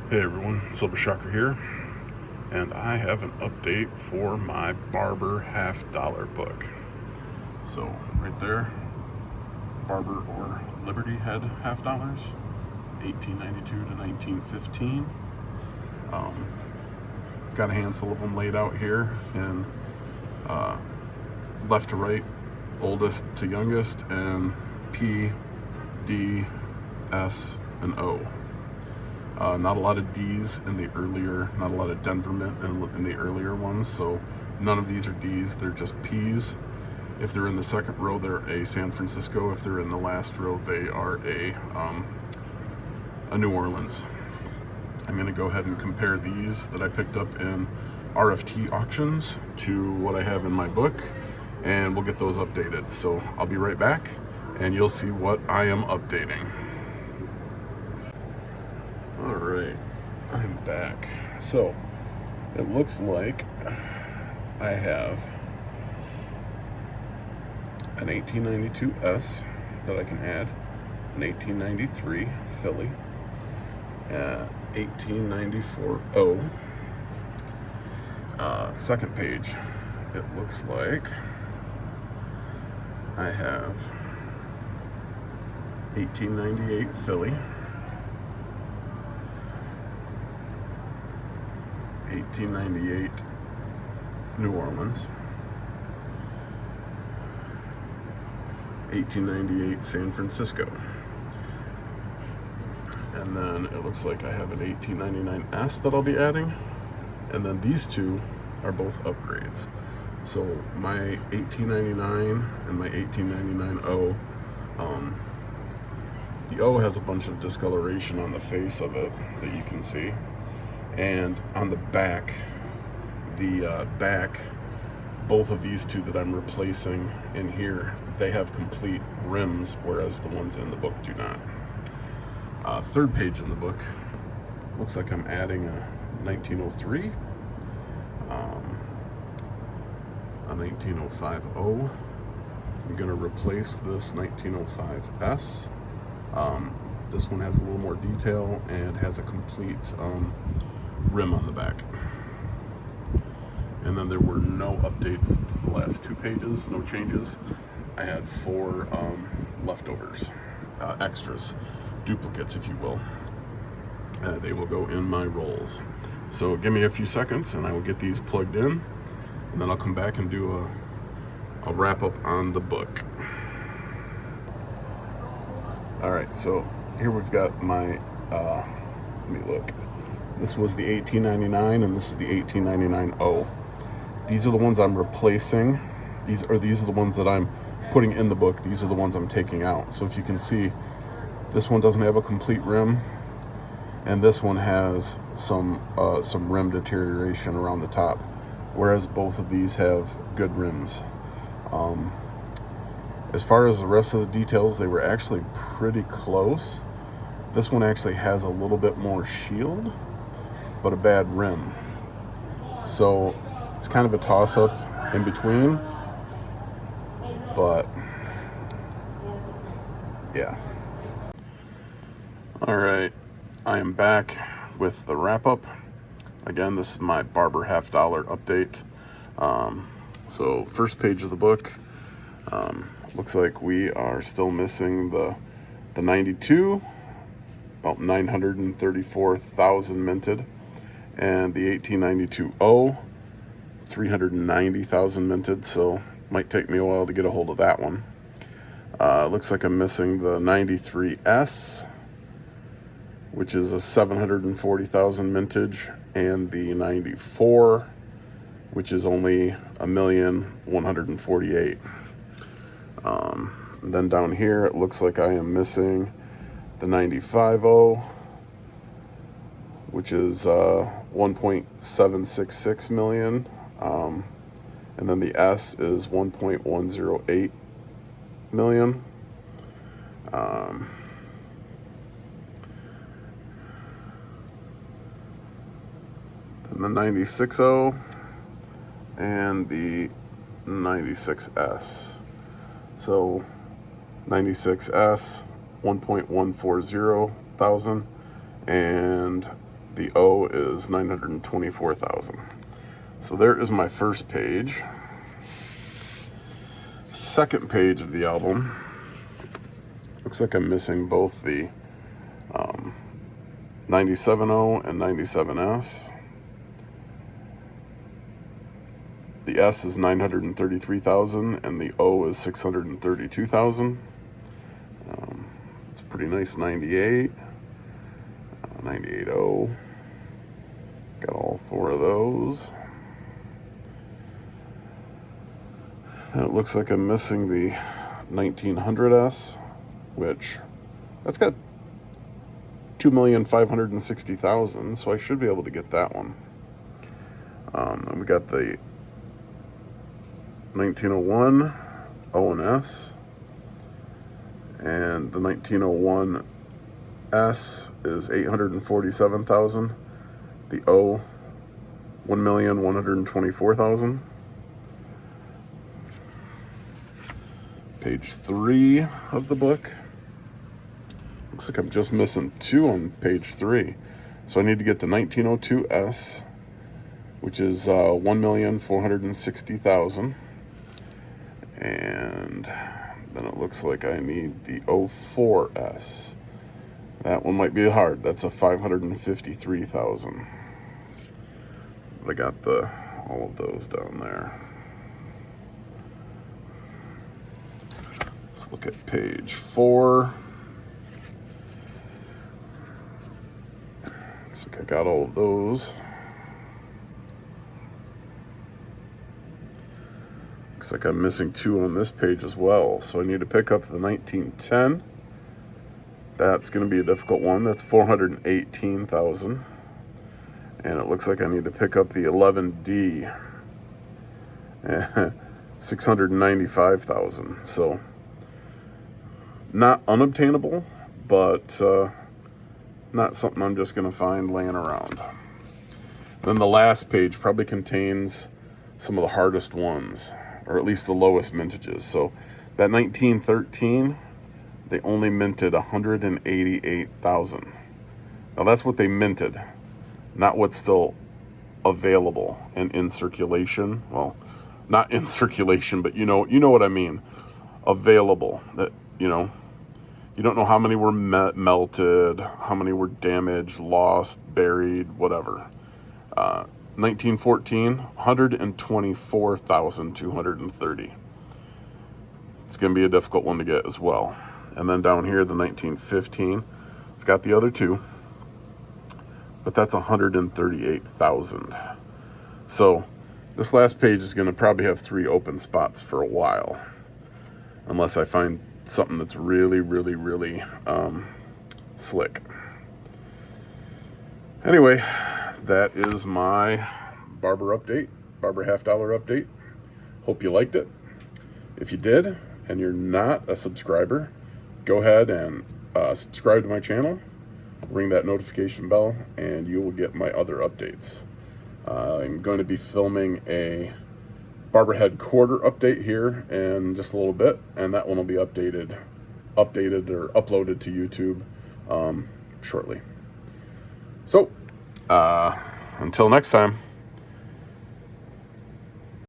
Hey everyone, Silver Shocker here, and I have an update for my Barber $50 book. So, right there, Barber or Liberty Head $50, 1892 to 1915. I've got a handful of them laid out here in left to right, oldest to youngest, and P, D, S, and O. Not a lot of D's in the earlier, not a lot of Denver mint in the earlier ones, so none of these are D's, they're just P's. If they're in the second row, they're a San Francisco. If they're in the last row, they are a New Orleans. I'm going to go ahead and compare these that I picked up in RFT auctions to what I have in my book, and we'll get those updated. So I'll be right back, and you'll see what I am updating. All right, I'm back. So it looks like I have an 1892 S that I can add, an 1893 Philly, 1894 O. Second page, it looks like I have 1898 Philly, 1898 New Orleans, 1898 San Francisco, and then it looks like I have an 1899 S that I'll be adding, and then these two are both upgrades. So my 1899 and my 1899 O, the O has a bunch of discoloration on the face of it that you can see, and on the back, both of these two that I'm replacing in here, they have complete rims, whereas the ones in the book do not. Third page in the book, looks like I'm adding a 1903, a 1905 O. I'm going to replace this 1905 S. This one has a little more detail and has a complete rim on the back. And then there were no updates to the last two pages, no changes. I had four leftovers, extras, duplicates, if you will. They will go in my rolls. So give me a few seconds and I will get these plugged in, and then I'll come back and do a wrap up on the book. All right, so here we've got my, let me look. This was the 1899 and this is the 1899 O. These are the ones I'm replacing. These are the ones that I'm putting in the book. These are the ones I'm taking out. So if you can see, this one doesn't have a complete rim, and this one has some rim deterioration around the top, whereas both of these have good rims. As far as the rest of the details, they were actually pretty close. This one actually has a little bit more shield, but a bad rim. So it's kind of a toss-up in between, but yeah. All right, I am back with the wrap-up. Again, this is my Barber $50 update. So first page of the book, looks like we are still missing the 92, about 934,000 minted, and the 1892 O, 390,000 minted, so might take me a while to get a hold of that one. Looks like I'm missing the 93S, which is a 740,000 mintage, and the 94, which is only 1,148,000. Then down here, it looks like I am missing the 95O, which is 1.766 million. And then the S is 1.108 million. Then the 96O and the 96S. So 96S, 1.140 thousand, and The O is 924,000. So there is my first page. Second page of the album. Looks like I'm missing both the 97O and 97S. The S is 933,000 and the O is 632,000. It's a pretty nice 98. 98O. Got all four of those. Then it looks like I'm missing the 1900S, which that's got 2,560,000, so I should be able to get that one. And we got the 1901 O and S, and the 1901 S is 847,000. The O, 1,124,000. Page 3 of the book. Looks like I'm just missing 2 on page 3. So I need to get the 1902 S, which is 1,460,000. And then it looks like I need the 04S. That one might be hard. That's a 553,000. But I got all of those down there. Let's look at page 4. Looks like I got all of those. Looks like I'm missing 2 on this page as well. So I need to pick up the 1910. That's going to be a difficult one. That's 418,000. And it looks like I need to pick up the 11D. 695,000. So not unobtainable, but not something I'm just going to find laying around. Then the last page probably contains some of the hardest ones, or at least the lowest mintages. So that 1913, they only minted 188,000. Now that's what they minted, not what's still available and in circulation. Well, not in circulation, but you know what I mean. Available. That you don't know how many were melted, how many were damaged, lost, buried, whatever. 1914, 124,230. It's going to be a difficult one to get as well. And then down here, the 1915, I've got the other 2, but that's 138,000. So this last page is going to probably have 3 open spots for a while, unless I find something that's really, really, really slick. Anyway, that is my Barber update, Barber $50 update. Hope you liked it. If you did, and you're not a subscriber, go ahead and subscribe to my channel, ring that notification bell, and you will get my other updates. I'm going to be filming a Barber head quarter update here in just a little bit, and that one will be updated or uploaded to YouTube shortly. So, until next time.